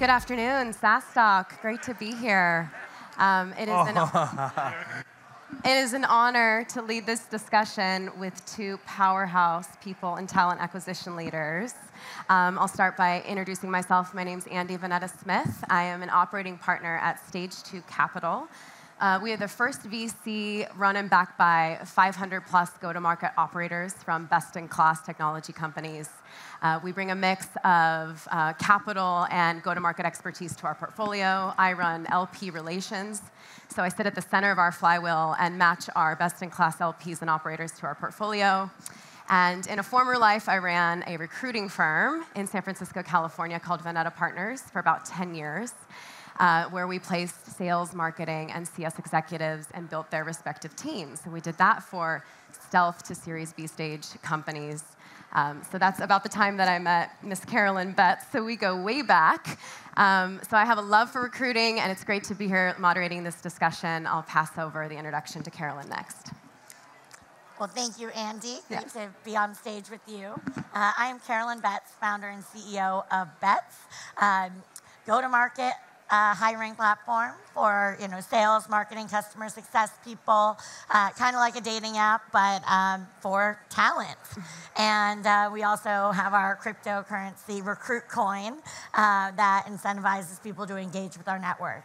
Good afternoon, SaaStock. Great to be here. It is an honor to lead this discussion with two powerhouse people and talent acquisition leaders. I'll start by introducing myself. My name's Andy Vanetta-Smith. I am an operating partner at Stage 2 Capital. We are the first VC run and backed by 500-plus go-to-market operators from best-in-class technology companies. We bring a mix of capital and go-to-market expertise to our portfolio. I run LP relations, so I sit at the center of our flywheel and match our best-in-class LPs and operators to our portfolio. And in a former life, I ran a recruiting firm in San Francisco, California called Vanetta Partners for about 10 years. Where we placed sales, marketing, and CS executives and built their respective teams. And we did that for stealth to Series B stage companies. So that's about the time that I met Miss Carolyn Betts. So we go way back. So I have a love for recruiting, and it's great to be here moderating this discussion. I'll pass over the introduction to Carolyn next. Well, thank you, Andy. Great to be on stage with you. I am Carolyn Betts, founder and CEO of Betts, go-to-market hiring platform for sales, marketing, customer success people, kind of like a dating app, but for talent. And we also have our cryptocurrency Recruit Coin that incentivizes people to engage with our network.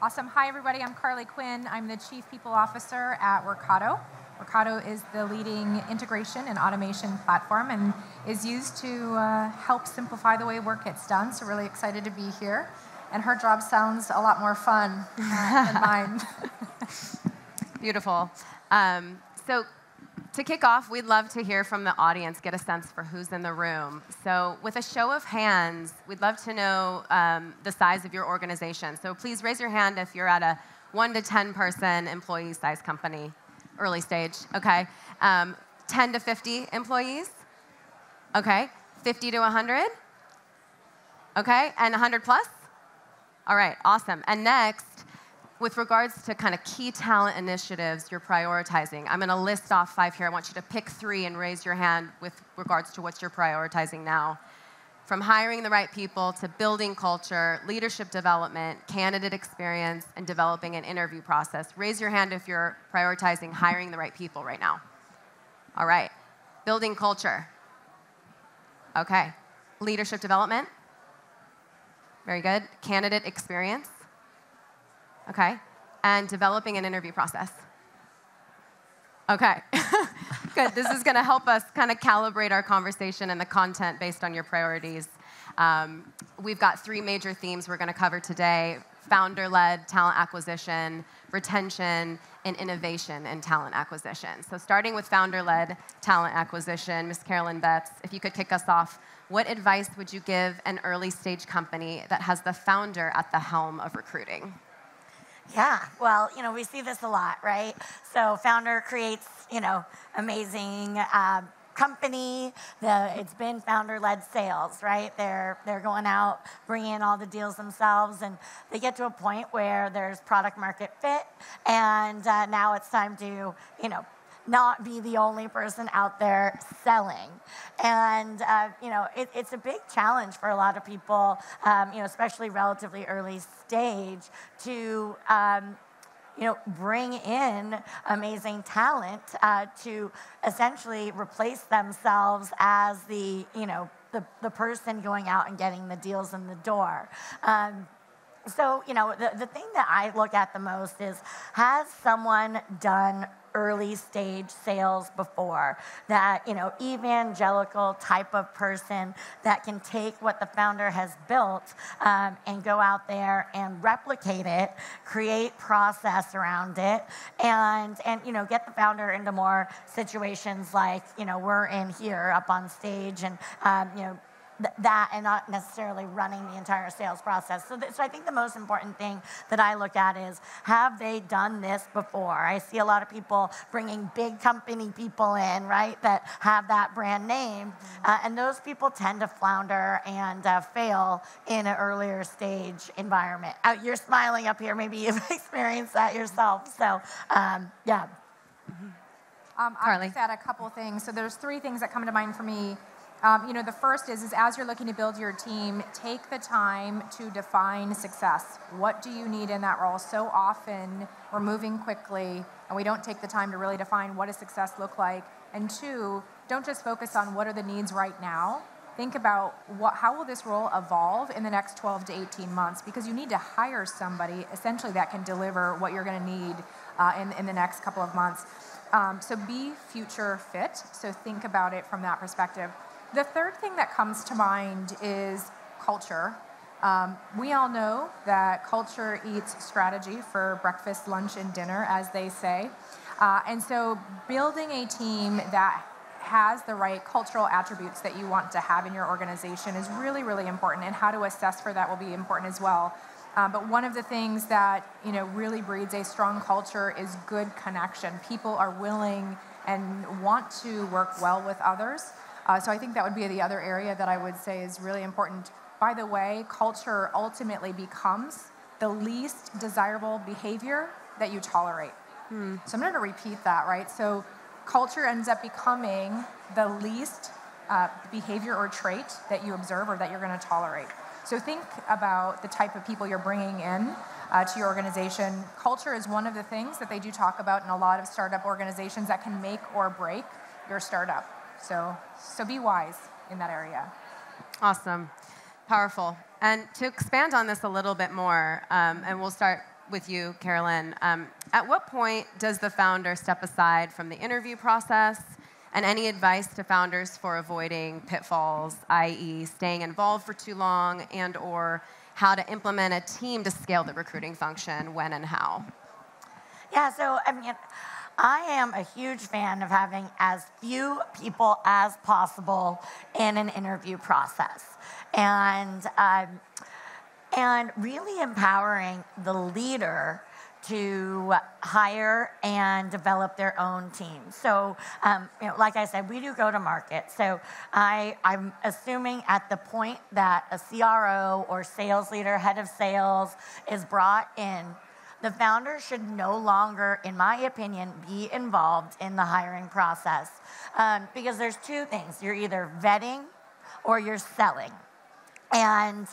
Awesome. Hi, everybody. I'm Carly Quinn. I'm the Chief People Officer at Workato. Workato is the leading integration and automation platform and is used to help simplify the way work gets done. So really excited to be here. And her job sounds a lot more fun than mine. Beautiful. So to kick off, we'd love to hear from the audience, get a sense for who's in the room. So with a show of hands, we'd love to know the size of your organization. So please raise your hand if you're at a 1 to 10 person employee size company. Early stage, okay. 10 to 50 employees, okay. 50 to 100, okay. And 100 plus? All right, awesome. And next, with regards to kind of key talent initiatives you're prioritizing, I'm going to list off 5 here. I want you to pick 3 and raise your hand with regards to what you're prioritizing now. From hiring the right people to building culture, leadership development, candidate experience, and developing an interview process. Raise your hand if you're prioritizing hiring the right people right now. All right. Building culture. Okay. Leadership development. Very good. Candidate experience. Okay. And developing an interview process. Okay. Good. This is going to help us kind of calibrate our conversation and the content based on your priorities. We've got 3 major themes we're going to cover today: founder-led talent acquisition, retention, and innovation in talent acquisition. So starting with founder-led talent acquisition, Ms. Carolyn Betts, if you could kick us off, what advice would you give an early-stage company that has the founder at the helm of recruiting? Yeah, well, we see this a lot, right? So founder creates, amazing company. It's been founder-led sales, right? They're going out, bringing in all the deals themselves, and they get to a point where there's product market fit, and now it's time to, not be the only person out there selling. And, it's a big challenge for a lot of people, especially relatively early stage, to, bring in amazing talent to essentially replace themselves as the person going out and getting the deals in the door. So, the thing that I look at the most is, has someone done early stage sales before? That, evangelical type of person that can take what the founder has built and go out there and replicate it, create process around it, and get the founder into more situations like, we're in here up on stage and, that and not necessarily running the entire sales process. So I think the most important thing that I look at is, have they done this before? I see a lot of people bringing big company people in, right, that have that brand name, and those people tend to flounder and fail in an earlier stage environment. You're smiling up here. Maybe you've experienced that yourself. So, yeah. I'll just add a couple things. So there's 3 things that come to mind for me. The first is as you're looking to build your team, take the time to define success. What do you need in that role? So often we're moving quickly and we don't take the time to really define what does success look like. And two, don't just focus on what are the needs right now. Think about how will this role evolve in the next 12 to 18 months, because you need to hire somebody essentially that can deliver what you're going to need in the next couple of months. So be future fit. So think about it from that perspective. The third thing that comes to mind is culture. We all know that culture eats strategy for breakfast, lunch, and dinner, as they say. And so building a team that has the right cultural attributes that you want to have in your organization is really, really important, and how to assess for that will be important as well. But one of the things that really breeds a strong culture is good connection. People are willing and want to work well with others. So I think that would be the other area that I would say is really important. By the way, culture ultimately becomes the least desirable behavior that you tolerate. So I'm going to repeat that, right? So culture ends up becoming the least behavior or trait that you observe or that you're going to tolerate. So think about the type of people you're bringing in to your organization. Culture is one of the things that they do talk about in a lot of startup organizations that can make or break your startup. So be wise in that area. Awesome. Powerful. And to expand on this a little bit more, and we'll start with you, Carolyn, at what point does the founder step aside from the interview process, and any advice to founders for avoiding pitfalls, i.e. staying involved for too long, and or how to implement a team to scale the recruiting function, when and how? Yeah, so I am a huge fan of having as few people as possible in an interview process. And really empowering the leader to hire and develop their own team. So, like I said, we do go to market. So I'm assuming at the point that a CRO or sales leader, head of sales is brought in, the founder should no longer, in my opinion, be involved in the hiring process. Because there's two things. You're either vetting or you're selling. And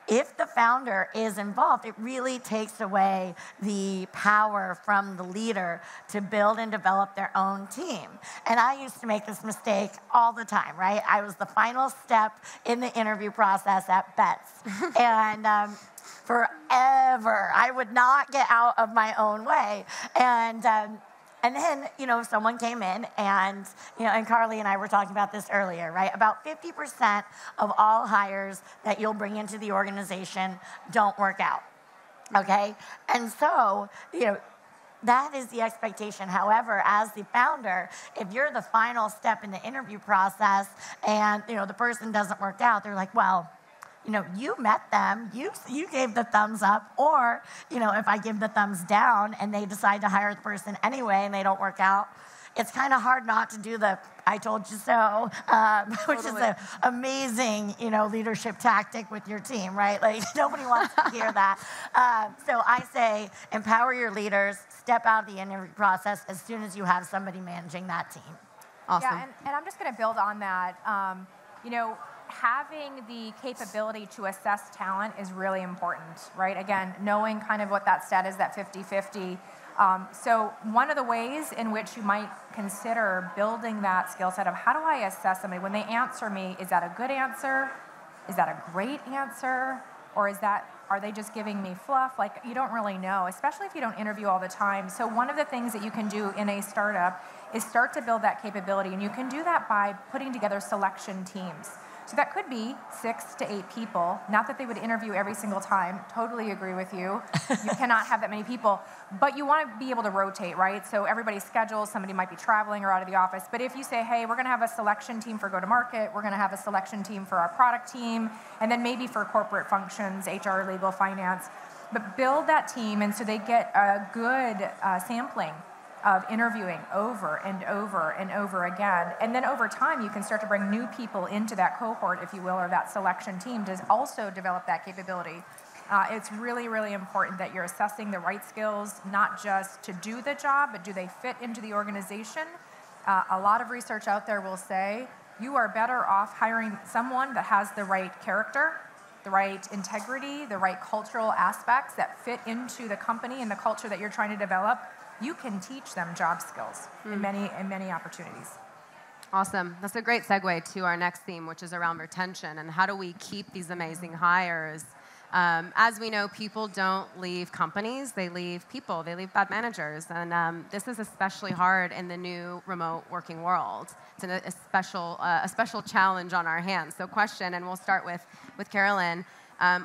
if the founder is involved, it really takes away the power from the leader to build and develop their own team. And I used to make this mistake all the time, right? I was the final step in the interview process at Bets. And forever, I would not get out of my own way. And then, someone came in and, and Carly and I were talking about this earlier, right? About 50% of all hires that you'll bring into the organization don't work out, okay? And so, that is the expectation. However, as the founder, if you're the final step in the interview process and, the person doesn't work out, they're like, well, you met them, you gave the thumbs up, or, if I give the thumbs down and they decide to hire the person anyway and they don't work out, it's kind of hard not to do the I told you so, which is an amazing, leadership tactic with your team, right? Like, nobody wants to hear that. So I say empower your leaders, step out of the interview process as soon as you have somebody managing that team. Awesome. Yeah, and I'm just going to build on that. Having the capability to assess talent is really important, right? Again, knowing kind of what that stat is, that 50-50. So one of the ways in which you might consider building that skill set of how do I assess somebody? When they answer me, is that a good answer? Is that a great answer? Or are they just giving me fluff? Like, you don't really know, especially if you don't interview all the time. So one of the things that you can do in a startup is start to build that capability. And you can do that by putting together selection teams. So that could be 6 to 8 people. Not that they would interview every single time. Totally agree with you. You cannot have that many people. But you want to be able to rotate, right? So everybody's schedules, somebody might be traveling or out of the office. But if you say, hey, we're going to have a selection team for go-to-market, we're going to have a selection team for our product team, and then maybe for corporate functions, HR, legal, finance. But build that team, and so they get a good sampling of interviewing over and over and over again. And then over time, you can start to bring new people into that cohort, if you will, or that selection team to also develop that capability. It's really, really important that you're assessing the right skills, not just to do the job, but do they fit into the organization? A lot of research out there will say you are better off hiring someone that has the right character, the right integrity, the right cultural aspects that fit into the company and the culture that you're trying to develop. You can teach them job skills in many opportunities. Awesome. That's a great segue to our next theme, which is around retention and how do we keep these amazing hires. As we know, people don't leave companies, they leave people, they leave bad managers. And this is especially hard in the new remote working world. It's a special challenge on our hands. So question, and we'll start with Carolyn.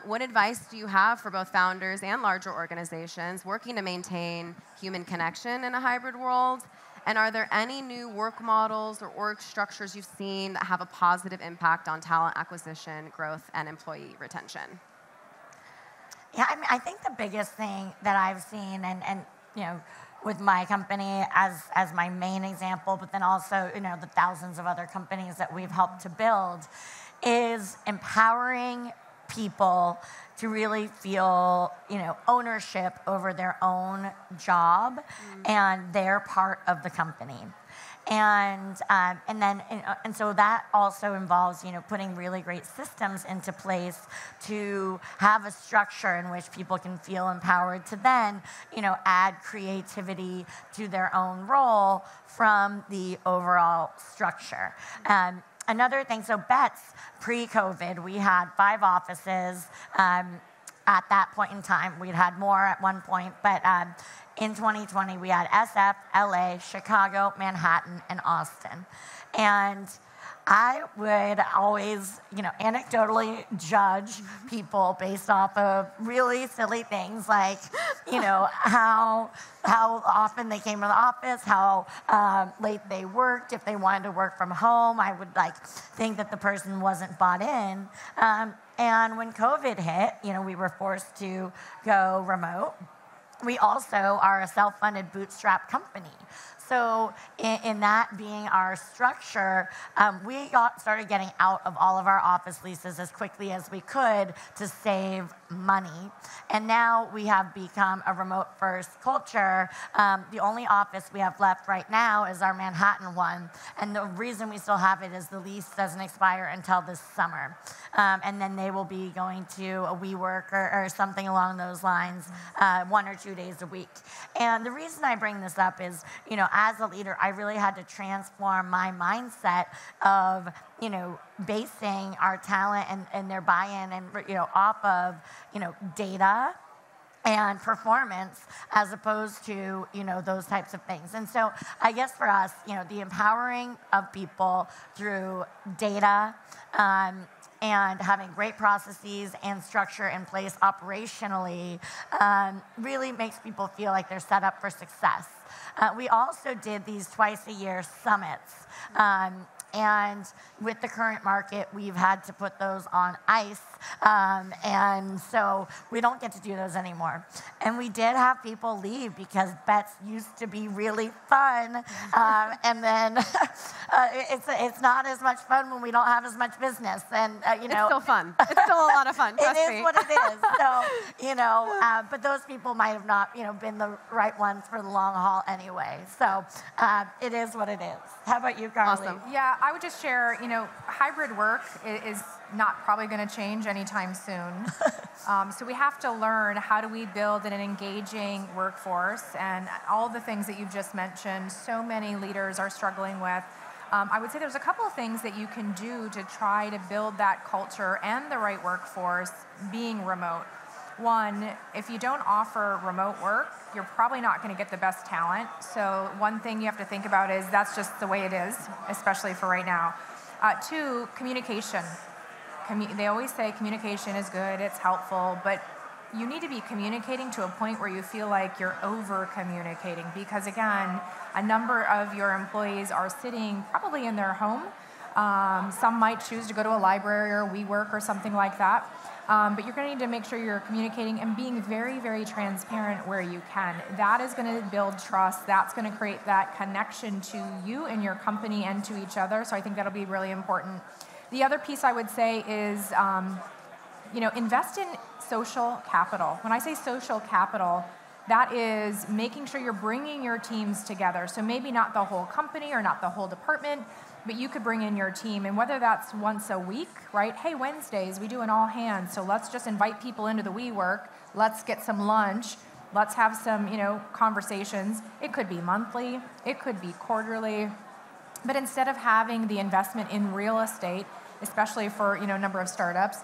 What advice do you have for both founders and larger organizations working to maintain human connection in a hybrid world? And are there any new work models or org structures you've seen that have a positive impact on talent acquisition, growth, and employee retention? Yeah, I mean, I think the biggest thing that I've seen, and with my company as my main example, but then also the thousands of other companies that we've helped to build, is empowering people to really feel ownership over their own job and their part of the company. And so that also involves putting really great systems into place to have a structure in which people can feel empowered to then add creativity to their own role from the overall structure. Another thing, so Bets, pre-COVID, we had 5 offices at that point in time. We'd had more at one point, but in 2020, we had SF, LA, Chicago, Manhattan, and Austin. And I would always, anecdotally judge people based off of really silly things like, how often they came to the office, how late they worked, if they wanted to work from home. I would think that the person wasn't bought in. And when COVID hit, we were forced to go remote. We also are a self-funded bootstrap company. So in that being our structure, we started getting out of all of our office leases as quickly as we could to save money. And now we have become a remote-first culture. The only office we have left right now is our Manhattan one. And the reason we still have it is the lease doesn't expire until this summer. And then they will be going to a WeWork or something along those lines 1 or 2 days a week. And the reason I bring this up is, as a leader, I really had to transform my mindset of, basing our talent and their buy-in and, off of, data and performance as opposed to, those types of things. And so I guess for us, the empowering of people through data and having great processes and structure in place operationally really makes people feel like they're set up for success. We also did these twice-a-year summits. And with the current market, we've had to put those on ice. And so we don't get to do those anymore. And we did have people leave because Bets used to be really fun. And then it's not as much fun when we don't have as much business. And, It's still fun. It's still a lot of fun, trust me. It is what it is. So, but those people might have not, been the right ones for the long haul anyway. So it is what it is. How about you, Carly? Awesome. Yeah, I would just share, hybrid work is not probably going to change anytime soon. So we have to learn how do we build an engaging workforce, and all the things that you've just mentioned, so many leaders are struggling with. I would say there's a couple of things that you can do to try to build that culture and the right workforce being remote. One, if you don't offer remote work, you're probably not going to get the best talent. So one thing you have to think about is that's just the way it is, especially for right now. 2, communication. They always say communication is good, it's helpful, but you need to be communicating to a point where you feel like you're over-communicating because, again, a number of your employees are sitting probably in their home. Some might choose to go to a library or WeWork or something like that. But you're going to need to make sure you're communicating and being very, very transparent where you can. That is going to build trust. That's going to create that connection to you and your company and to each other. So I think that'll be really important. The other piece I would say is, invest in social capital. When I say social capital, that is making sure you're bringing your teams together. So maybe not the whole company or not the whole department, but you could bring in your team, and whether that's once a week, right? Hey, Wednesdays, we do an all hands, so let's just invite people into the WeWork, let's get some lunch, let's have some, conversations. It could be monthly, it could be quarterly, but instead of having the investment in real estate, especially for, a number of startups,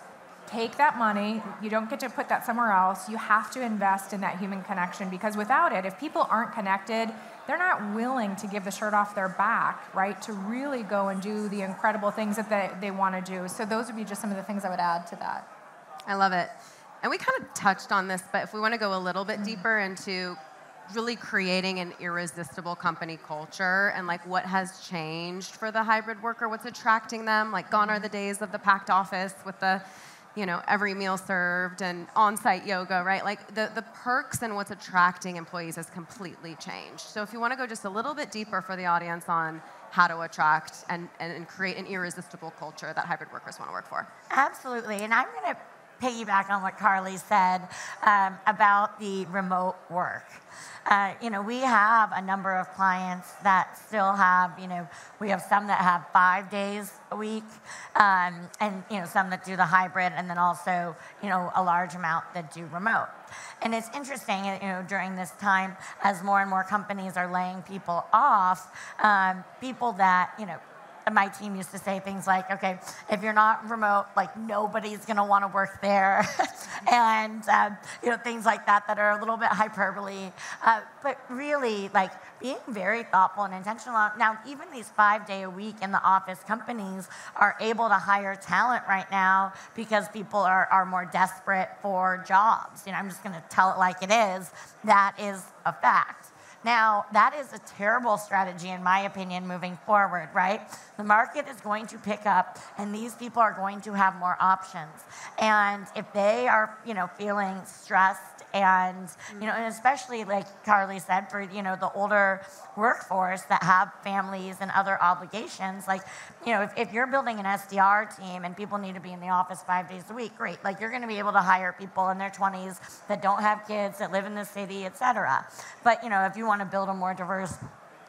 take that money, you don't get to put that somewhere else, you have to invest in that human connection, because without it, if people aren't connected, they're not willing to give the shirt off their back, right, to really go and do the incredible things that they want to do. So those would be just some of the things I would add to that. I love it. And we kind of touched on this, but if we want to go a little bit deeper into really creating an irresistible company culture and like what has changed for the hybrid worker, what's attracting them, like gone are the days of the packed office with the every meal served and on-site yoga, right? Like the perks and what's attracting employees has completely changed. So if you want to go just a little bit deeper for the audience on how to attract and create an irresistible culture that hybrid workers want to work for. Absolutely, and I'm going to piggyback on what Carly said about the remote work. We have a number of clients that still have, we have some that have 5 days a week, and some that do the hybrid, and then also, a large amount that do remote. And it's interesting, during this time, as more and more companies are laying people off, people that, my team used to say things like, okay, if you're not remote, like nobody's going to want to work there. And, things like that are a little bit hyperbole. But really, like being very thoughtful and intentional. Now, even these 5 day a week in the office companies are able to hire talent right now because people are more desperate for jobs. I'm just going to tell it like it is. That is a fact. Now, that is a terrible strategy, in my opinion, moving forward, right? The market is going to pick up, and these people are going to have more options. And if they are, feeling stressed and, and especially like Carly said, for, the older workforce that have families and other obligations, like, if you're building an SDR team and people need to be in the office 5 days a week, great. Like, you're going to be able to hire people in their 20s that don't have kids, that live in the city, et cetera. But, if you want to build a more diverse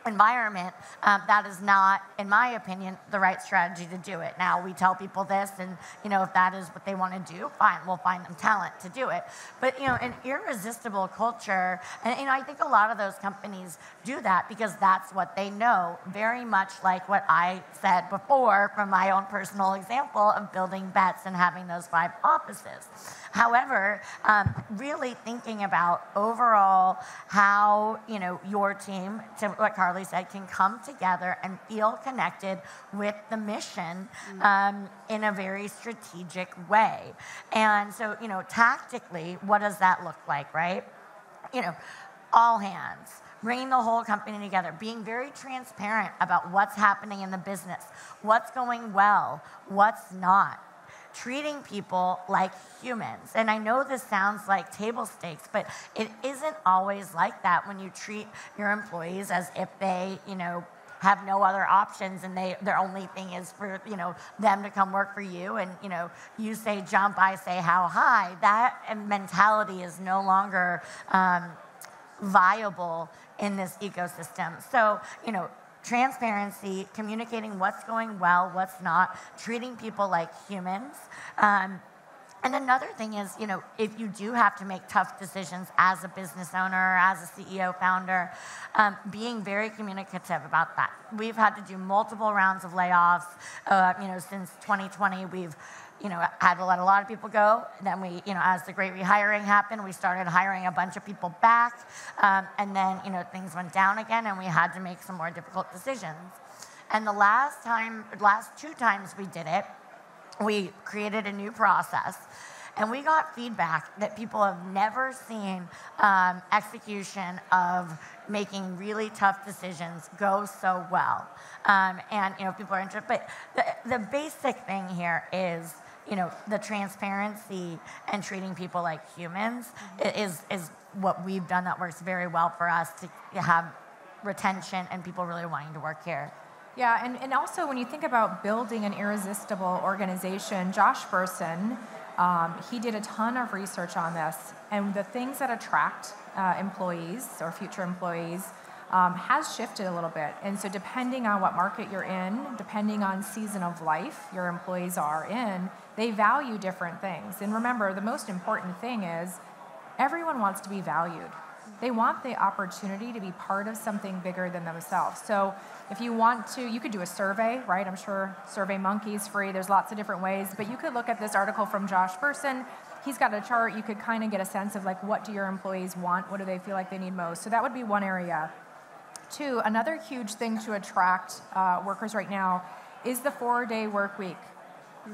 environment, that is not, in my opinion, the right strategy to do it. Now, we tell people this, and, if that is what they want to do, fine, we'll find them talent to do it. But, an irresistible culture, and, I think a lot of those companies do that because that's what they know, very much like what I said before from my own personal example of building bets and having those 5 offices. However, really thinking about overall how, your team, to what Carly said, can come together and feel connected with the mission in a very strategic way. And so, tactically, what does that look like, right? All hands. Bringing the whole company together, being very transparent about what's happening in the business, what's going well, what's not. Treating people like humans. And I know this sounds like table stakes, but it isn't always like that when you treat your employees as if they, have no other options and their only thing is for, them to come work for you. And, you say jump, I say how high. That mentality is no longer viable in this ecosystem. So, transparency, communicating what's going well, what's not, treating people like humans. And another thing is, if you do have to make tough decisions as a business owner, as a CEO, founder, being very communicative about that. We've had to do multiple rounds of layoffs. Since 2020, we've had to let a lot of people go. Then we, as the great rehiring happened, we started hiring a bunch of people back. And then, things went down again and we had to make some more difficult decisions. And the last 2 times we did it, we created a new process. And we got feedback that people have never seen execution of making really tough decisions go so well. And, people are interested. But the basic thing here is, the transparency and treating people like humans is what we've done that works very well for us to have retention and people really wanting to work here. Yeah, and also when you think about building an irresistible organization, Josh Burson, he did a ton of research on this, and the things that attract employees or future employees has shifted a little bit. And so depending on what market you're in, depending on season of life your employees are in, they value different things. And remember, the most important thing is everyone wants to be valued. They want the opportunity to be part of something bigger than themselves. So if you want to, you could do a survey, right? I'm sure SurveyMonkey's free. There's lots of different ways. But you could look at this article from Josh Bersin. He's got a chart. You could kind of get a sense of like, what do your employees want? What do they feel like they need most? So that would be one area. Two, another huge thing to attract workers right now is the 4-day work week.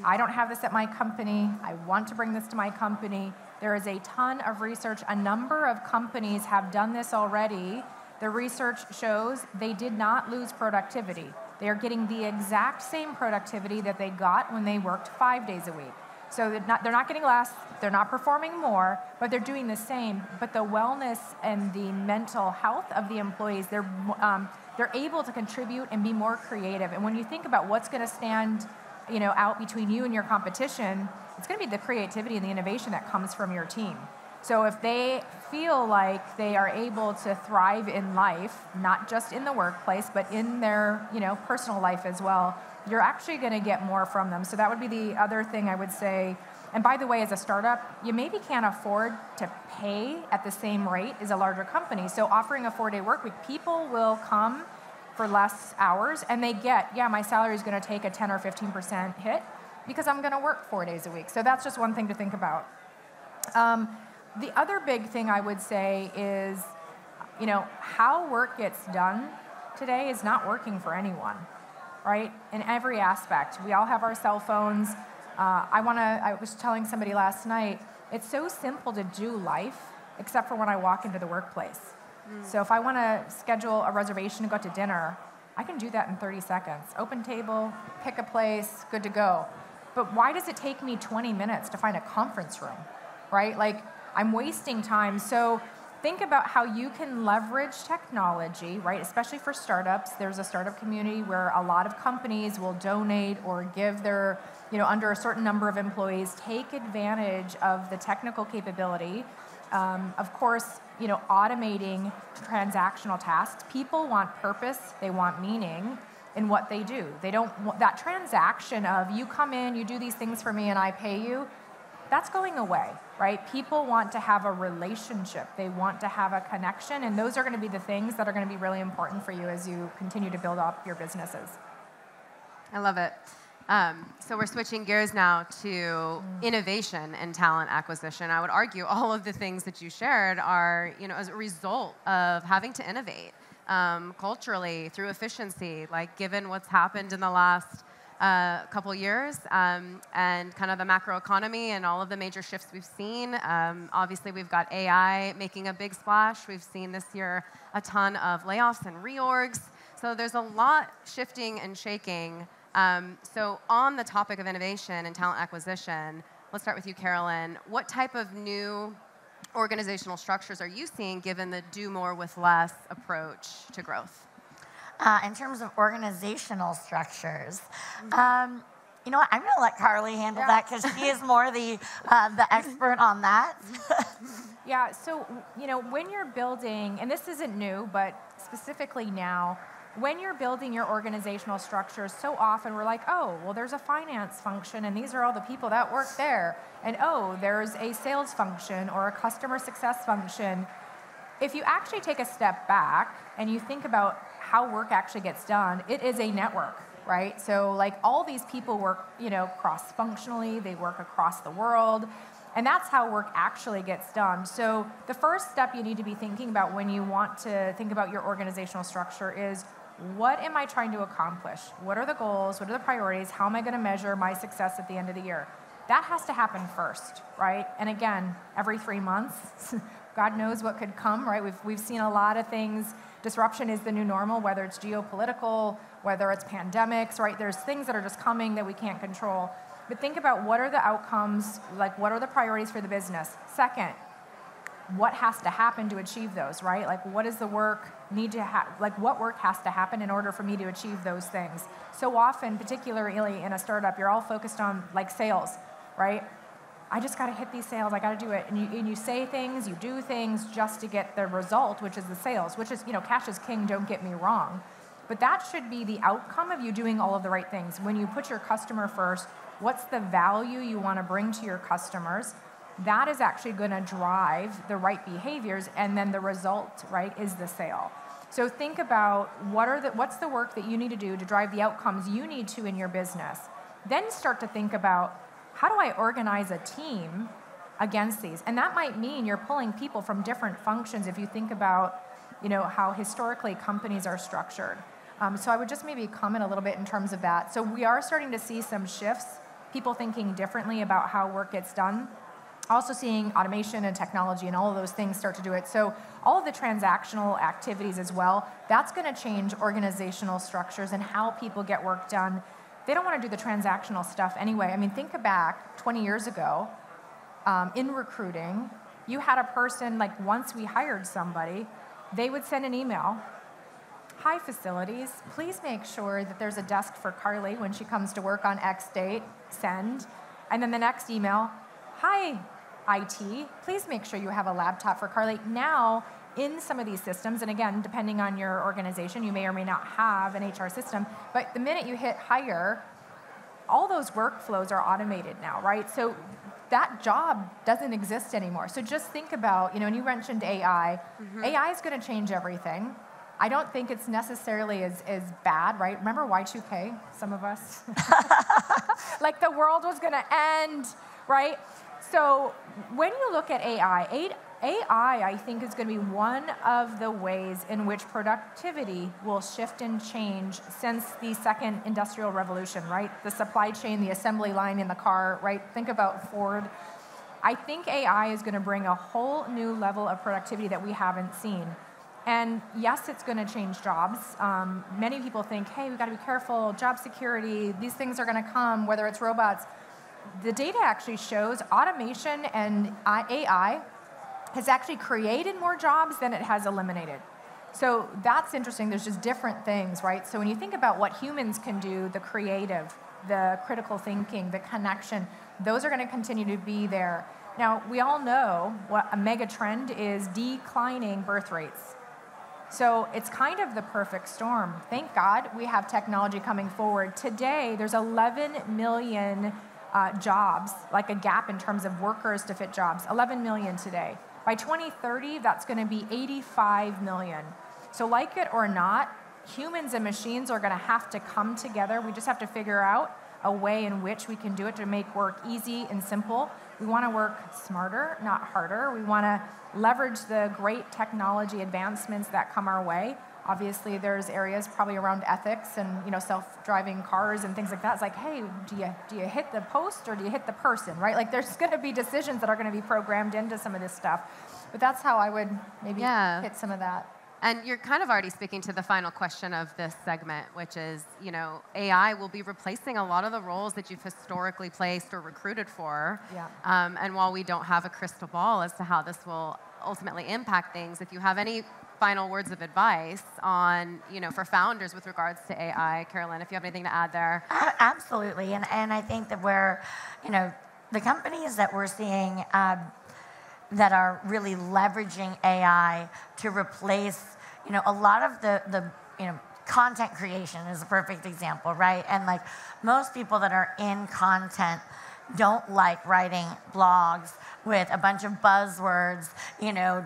I don't have this at my company. I want to bring this to my company. There is a ton of research. A number of companies have done this already. The research shows they did not lose productivity. They are getting the exact same productivity that they got when they worked 5 days a week. So they're not getting less, they're not performing more, but they're doing the same. But the wellness and the mental health of the employees, they're able to contribute and be more creative. And when you think about what's going to stand out between you and your competition, it's going to be the creativity and the innovation that comes from your team. So if they feel like they are able to thrive in life, not just in the workplace, but in their personal life as well, you're actually going to get more from them. So that would be the other thing I would say. And by the way, as a startup, you maybe can't afford to pay at the same rate as a larger company. So offering a 4-day work week, people will come for less hours, and they get, my salary is going to take a 10 or 15% hit because I'm going to work 4 days a week. So that's just one thing to think about. The other big thing I would say is, how work gets done today is not working for anyone, right? In every aspect. We all have our cell phones. I was telling somebody last night, it's so simple to do life, except for when I walk into the workplace. So if I want to schedule a reservation to go out to dinner, I can do that in 30 seconds. Open table, pick a place, good to go. But why does it take me 20 minutes to find a conference room, right? Like, I'm wasting time. So think about how you can leverage technology, right? Especially for startups. There's a startup community where a lot of companies will donate or give their, under a certain number of employees, take advantage of the technical capability. Of course, automating transactional tasks. People want purpose, they want meaning in what they do. They don't want that transaction of you come in, you do these things for me, and I pay you. That's going away, right? People want to have a relationship. They want to have a connection, and those are going to be the things that are going to be really important for you as you continue to build up your businesses. I love it. So we're switching gears now to innovation and talent acquisition. I would argue all of the things that you shared are, as a result of having to innovate culturally through efficiency, like given what's happened in the last couple years and kind of the macroeconomy and all of the major shifts we've seen. Obviously, we've got AI making a big splash. We've seen this year a ton of layoffs and reorgs. So there's a lot shifting and shaking. So on the topic of innovation and talent acquisition, let's start with you, Carolyn. What type of new organizational structures are you seeing given the do more with less approach to growth? In terms of organizational structures, you know what? I'm going to let Carly handle that because she is more the expert on that. Yeah, so, when you're building, and this isn't new, but specifically now, when you're building your organizational structures, so often we're like, oh, well, there's a finance function, and these are all the people that work there. And, oh, there's a sales function or a customer success function. If you actually take a step back and you think about how work actually gets done, it is a network, right? So, like, all these people work, cross-functionally. They work across the world. And that's how work actually gets done. So the first step you need to be thinking about when you want to think about your organizational structure is, what am I trying to accomplish? What are the goals? What are the priorities? How am I going to measure my success at the end of the year? That has to happen first, right? And again, every 3 months, God knows what could come, right? We've seen a lot of things. Disruption is the new normal, whether it's geopolitical, whether it's pandemics, right? There's things that are just coming that we can't control. But think about what are the outcomes, like what are the priorities for the business? Second, what has to happen to achieve those, right? Like, what does the work need to what work has to happen in order for me to achieve those things? So often, particularly in a startup, you're all focused on, like, sales, right? I just got to hit these sales, I got to do it. And you say things, you do things just to get the result, which is the sales, which is, cash is king, don't get me wrong. But that should be the outcome of you doing all of the right things. When you put your customer first, what's the value you want to bring to your customers? That is actually going to drive the right behaviors, and then the result, right, is the sale. So think about what's the work that you need to do to drive the outcomes you need to in your business. Then start to think about, how do I organize a team against these? And that might mean you're pulling people from different functions if you think about, how historically companies are structured. So I would just maybe comment a little bit in terms of that. So we are starting to see some shifts, people thinking differently about how work gets done. Also seeing automation and technology and all of those things start to do it. So all of the transactional activities as well, that's going to change organizational structures and how people get work done. They don't want to do the transactional stuff anyway. I mean, think back 20 years ago in recruiting, you had a person, like once we hired somebody, they would send an email. Hi, facilities, please make sure that there's a desk for Carly when she comes to work on X date, send. And then the next email, hi, IT, please make sure you have a laptop for Carly. Now, in some of these systems, and again, depending on your organization, you may or may not have an HR system, but the minute you hit hire, all those workflows are automated now, right? So that job doesn't exist anymore. So just think about, and you mentioned AI. Mm-hmm. AI is going to change everything. I don't think it's necessarily as bad, right? Remember Y2K, some of us? Like the world was going to end, right? So when you look at AI, I think is going to be one of the ways in which productivity will shift and change since the second industrial revolution, right? The supply chain, the assembly line in the car, right? Think about Ford. I think AI is going to bring a whole new level of productivity that we haven't seen. And yes, it's going to change jobs. Many people think, hey, we've got to be careful, job security, these things are going to come, whether it's robots. The data actually shows automation and AI has actually created more jobs than it has eliminated. So that's interesting. There's just different things, right? So when you think about what humans can do, the creative, the critical thinking, the connection, those are going to continue to be there. Now, we all know what a mega trend is declining birth rates. So it's kind of the perfect storm. Thank God we have technology coming forward. Today, there's 11 million jobs, like a gap in terms of workers to fit jobs, 11 million today. By 2030, that's going to be 85 million. So like it or not, humans and machines are going to have to come together. We just have to figure out a way in which we can do it to make work easy and simple. We want to work smarter, not harder. We want to leverage the great technology advancements that come our way. Obviously, there's areas probably around ethics and self-driving cars and things like that. It's like, hey, do you hit the post or do you hit the person, right? Like there's going to be decisions that are going to be programmed into some of this stuff. But that's how I would maybe hit some of that. And you're kind of already speaking to the final question of this segment, which is, AI will be replacing a lot of the roles that you've historically placed or recruited for. Yeah. And while we don't have a crystal ball as to how this will ultimately impact things, if you have any final words of advice on, for founders with regards to AI, Carolyn, if you have anything to add there. Absolutely. And I think that the companies that we're seeing that are really leveraging AI to replace, a lot of the content creation is a perfect example, right? And like most people that are in content don't like writing blogs with a bunch of buzzwords,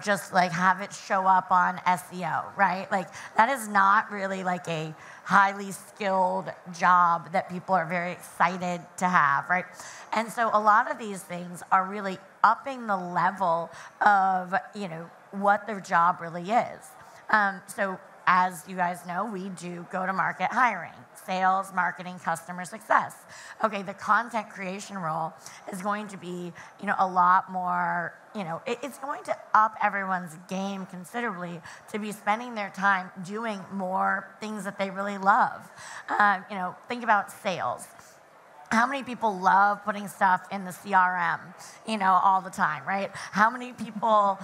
just like have it show up on SEO, right? Like that is not really like a highly skilled job that people are very excited to have, right? And so a lot of these things are really upping the level of, what their job really is. So as you guys know, we do go-to-market hiring, sales, marketing, customer success. Okay, the content creation role is going to be, a lot more, it's going to up everyone's game considerably to be spending their time doing more things that they really love. Think about sales. How many people love putting stuff in the CRM, all the time, right? How many people,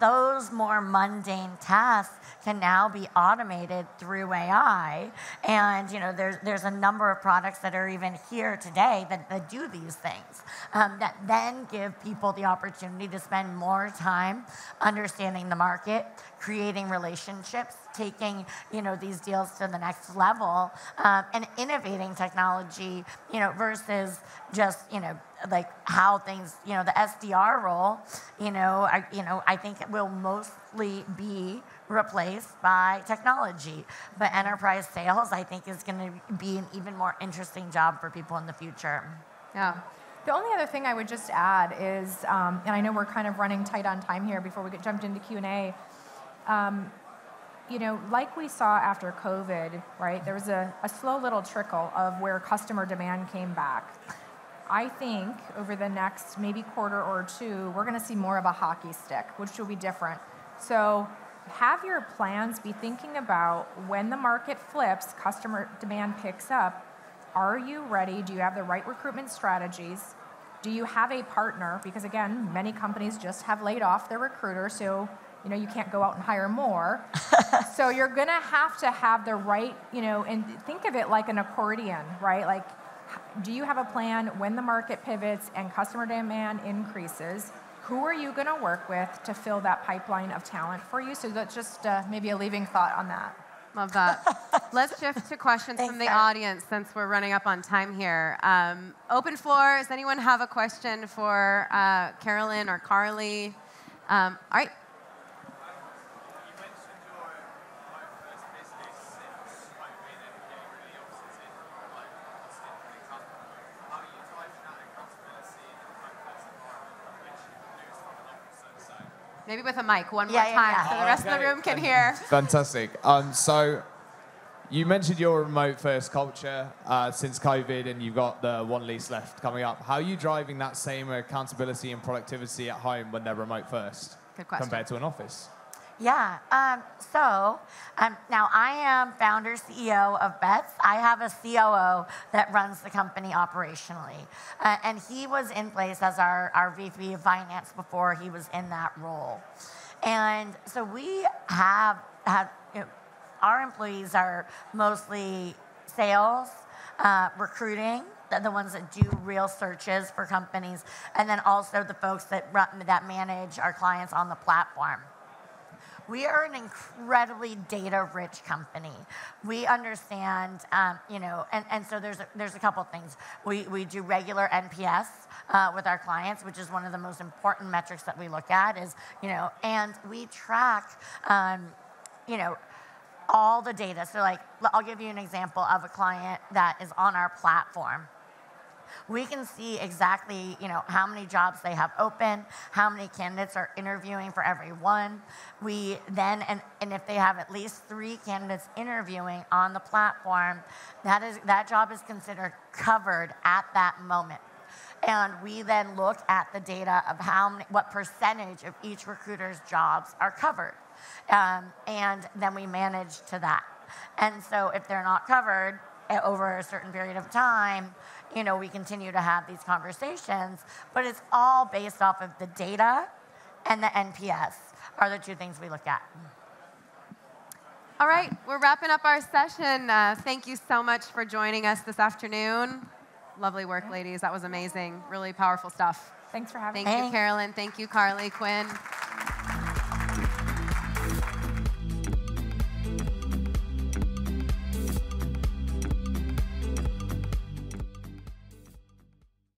those more mundane tasks can now be automated through AI. And, there's a number of products that are even here today that do these things, that then give people the opportunity to spend more time understanding the market, creating relationships, taking, these deals to the next level, and innovating technology, versus just, like how things, the SDR role, I think it will mostly be replaced by technology. But enterprise sales, I think, is going to be an even more interesting job for people in the future. Yeah. The only other thing I would just add is, and I know we're kind of running tight on time here before we get jumped into Q&A, like we saw after COVID, right, there was a slow little trickle of where customer demand came back. I think over the next maybe quarter or two, we're going to see more of a hockey stick, which will be different. So have your plans be thinking about when the market flips, customer demand picks up, are you ready? Do you have the right recruitment strategies? Do you have a partner? Because again, many companies just have laid off their recruiter, so you can't go out and hire more. So you're going to have the right, and think of it like an accordion, right? Like, do you have a plan when the market pivots and customer demand increases? Who are you going to work with to fill that pipeline of talent for you? So that's just maybe a leaving thought on that. Love that. Let's shift to questions from the audience since we're running up on time here. Open floor. Does anyone have a question for Carolyn or Carly? All right. Maybe with a mic one more time so the rest of the room can hear. Fantastic. So you mentioned your remote-first culture since COVID, and you've got the one lease left coming up. How are you driving that same accountability and productivity at home when they're remote-first compared to an office? Yeah. Now I am founder, CEO of Bets. I have a COO that runs the company operationally. And he was in place as our VP of Finance before he was in that role. And so we have had, our employees are mostly sales, recruiting, the ones that do real searches for companies, and then also the folks that manage our clients on the platform. We are an incredibly data-rich company. We understand, and so there's a couple things. We do regular NPS with our clients, which is one of the most important metrics that we look at. And we track, all the data. So, I'll give you an example of a client that is on our platform. We can see exactly, how many jobs they have open, how many candidates are interviewing for every one. We then, and if they have at least 3 candidates interviewing on the platform, that job is considered covered at that moment. And we then look at the data of what percentage of each recruiter's jobs are covered. And then we manage to that. And so if they're not covered over a certain period of time, we continue to have these conversations, but it's all based off of the data and the NPS are the 2 things we look at. All right, we're wrapping up our session. Thank you so much for joining us this afternoon. Lovely work, ladies. That was amazing. Really powerful stuff. Thanks for having me. Thank you, Carolyn. Thank you, Carly, Quinn.